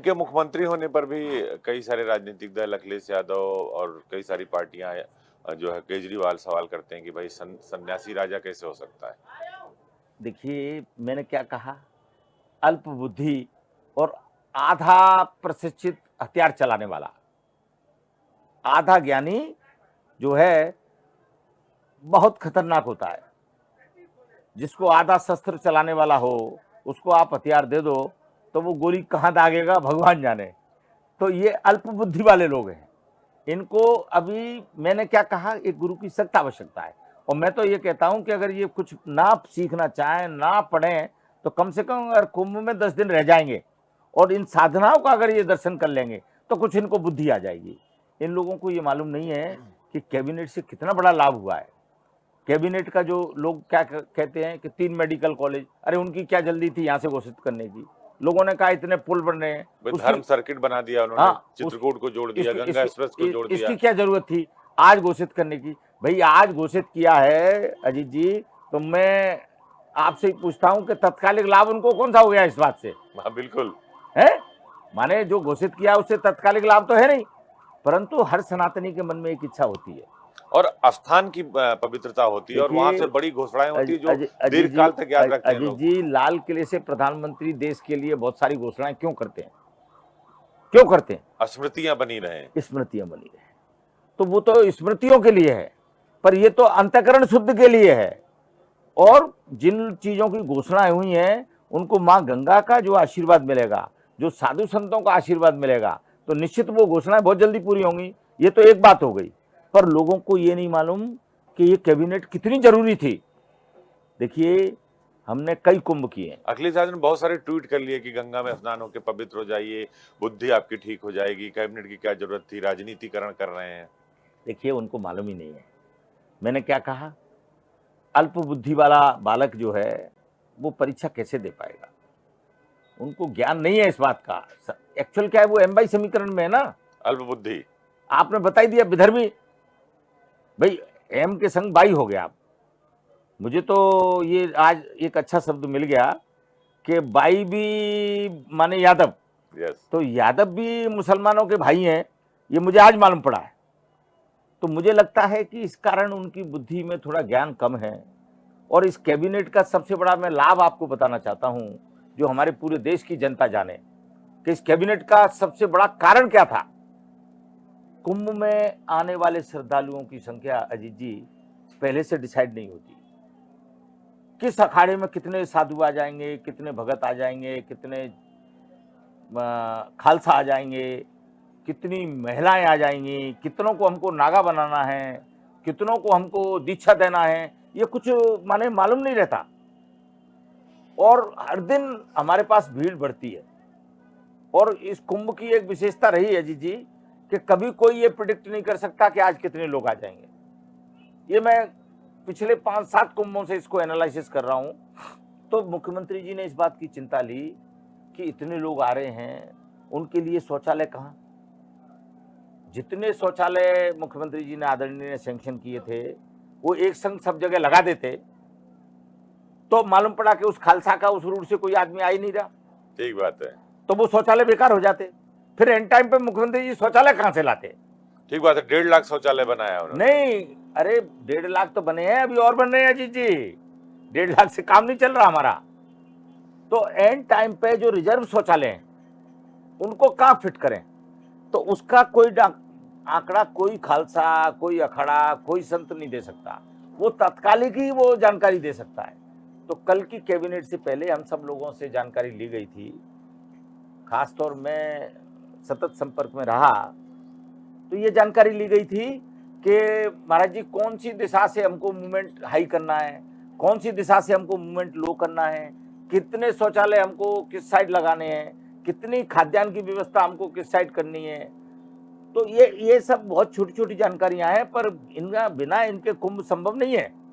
इनके मुख्यमंत्री होने पर भी कई सारे राजनीतिक दल, अखिलेश यादव और कई सारी पार्टियां जो है केजरीवाल सवाल करते हैं कि भाई सन्यासी राजा कैसे हो सकता है। देखिए, मैंने क्या कहा? अल्प बुद्धि और आधा प्रशिक्षित हथियार चलाने वाला, आधा ज्ञानी जो है बहुत खतरनाक होता है। जिसको आधा शस्त्र चलाने वाला हो, उसको आप हथियार दे दो तो वो गोली कहाँ दागेगा भगवान जाने। तो ये अल्प बुद्धि वाले लोग हैं। इनको अभी मैंने क्या कहा, एक गुरु की सख्त आवश्यकता है। और मैं तो ये कहता हूं कि अगर ये कुछ ना सीखना चाहें, ना पढ़ें, तो कम से कम अगर कुंभ में 10 दिन रह जाएंगे और इन साधनाओं का अगर ये दर्शन कर लेंगे तो कुछ इनको बुद्धि आ जाएगी। इन लोगों को ये मालूम नहीं है कि कैबिनेट से कितना बड़ा लाभ हुआ है। कैबिनेट का जो लोग क्या कहते हैं कि 3 मेडिकल कॉलेज, अरे उनकी क्या जल्दी थी यहाँ से घोषित करने की। लोगों ने कहा इतने पुल बन रहे हैं, भाई उसकी धर्म सर्किट बना दिया उन्होंने, हाँ, चित्रकूट को जोड़ दिया, गंगा एक्सप्रेस को इसकी जोड़ दिया। इसकी क्या जरूरत थी आज घोषित करने की? भाई आज घोषित किया है अजीत जी, तो मैं आपसे ही पूछता हूं कि तत्कालिक लाभ उनको कौन सा हो गया इस बात से? हाँ बिल्कुल। है माने जो घोषित किया उससे तत्कालिक लाभ तो है नहीं, परंतु हर सनातनी के मन में एक इच्छा होती है। और स्थान की पवित्रता होती है और वहां से बड़ी घोषणाएं होती है जो दीर्घ काल तक याद रखते हैं अजीत लोग। जी, लाल किले से प्रधानमंत्री देश के लिए बहुत सारी घोषणाएं क्यों करते हैं? क्यों करते हैं? स्मृतियां बनी रहे। स्मृतियां बनी रहे, तो वो तो स्मृतियों के लिए है, पर ये तो अंतःकरण शुद्ध के लिए है। और जिन चीजों की घोषणाएं हुई हैं उनको मां गंगा का जो आशीर्वाद मिलेगा, जो साधु संतों का आशीर्वाद मिलेगा, तो निश्चित वो घोषणाएं बहुत जल्दी पूरी होंगी। ये तो एक बात हो गई, पर लोगों को ये नहीं मालूम कि ये कैबिनेट कितनी जरूरी थी। देखिए, हमने कई कुंभ किए। अखिलेश यादव ने बहुत सारे ट्वीट कर लिए कि गंगा में स्नान होकर पवित्र हो जाइए, बुद्धि आपकी ठीक हो जाएगी, कैबिनेट की क्या जरूरत थी, राजनीतिकरण कर रहे हैं। देखिए, उनको मालूम ही नहीं है। मैंने क्या कहा, अल्प बुद्धि वाला बालक जो है वो परीक्षा कैसे दे पाएगा? उनको ज्ञान नहीं है इस बात का। एक्चुअल क्या है, वो एम बाई समीकरण में है ना। अल्प बुद्धि। आपने बता ही दिया, विधर्मी। भाई एम के संग बाई हो गया आप। मुझे तो ये आज एक अच्छा शब्द मिल गया कि बाई भी माने यादव। यस। तो यादव भी मुसलमानों के भाई हैं, ये मुझे आज मालूम पड़ा है। तो मुझे लगता है कि इस कारण उनकी बुद्धि में थोड़ा ज्ञान कम है। और इस कैबिनेट का सबसे बड़ा मैं लाभ आपको बताना चाहता हूं, जो हमारे पूरे देश की जनता जाने कि इस कैबिनेट का सबसे बड़ा कारण क्या था। कुंभ में आने वाले श्रद्धालुओं की संख्या अजीत जी पहले से डिसाइड नहीं होती। किस अखाड़े में कितने साधु आ जाएंगे, कितने भगत आ जाएंगे, कितने खालसा आ जाएंगे, कितनी महिलाएं आ जाएंगी, कितनों को हमको नागा बनाना है, कितनों को हमको दीक्षा देना है, ये कुछ माने मालूम नहीं रहता। और हर दिन हमारे पास भीड़ बढ़ती है। और इस कुंभ की एक विशेषता रही है अजीत जी कि कभी कोई ये प्रिडिक्ट नहीं कर सकता कि आज कितने लोग आ जाएंगे। ये मैं पिछले 5-7 कुंभों से इसको एनालिसिस कर रहा हूं। तो मुख्यमंत्री जी ने इस बात की चिंता ली कि इतने लोग आ रहे हैं, उनके लिए शौचालय कहां? जितने शौचालय मुख्यमंत्री जी ने आदरणीय ने सैंक्शन किए थे वो एक संग सब जगह लगा देते, तो मालूम पड़ा कि उस खालसा का उस रूट से कोई आदमी आ ही नहीं रहा। ठीक बात है। तो वो शौचालय बेकार हो जाते। फिर एंड टाइम पे मुख्यमंत्री जी शौचालय कहां से लाते? ठीक बात है। 1.5 लाख शौचालय बनाया उन्होंने। नहीं, अरे 1.5 लाख तो बने हैं, अभी और बन रहे हैं अजीत जी। 1.5 लाख से काम नहीं चल रहा हमारा। तो एंड टाइम पे जो रिजर्व शौचालय हैं उनको कहां फिट करें? तो उसका कोई आंकड़ा कोई खालसा, कोई अखाड़ा, कोई संत नहीं दे सकता। वो तत्कालिक ही वो जानकारी दे सकता है। तो कल की कैबिनेट से पहले हम सब लोगों से जानकारी ली गई थी, खासतौर में सतत संपर्क में रहा, तो ये जानकारी ली गई थी कि महाराज जी कौन सी दिशा से हमको मूवमेंट हाई करना है, कौन सी दिशा से हमको मूवमेंट लो करना है, कितने शौचालय हमको किस साइड लगाने हैं, कितनी खाद्यान्न की व्यवस्था हमको किस साइड करनी है। तो ये सब बहुत छोटी छोटी जानकारियां हैं, पर इनका बिना इनके कुंभ संभव नहीं है।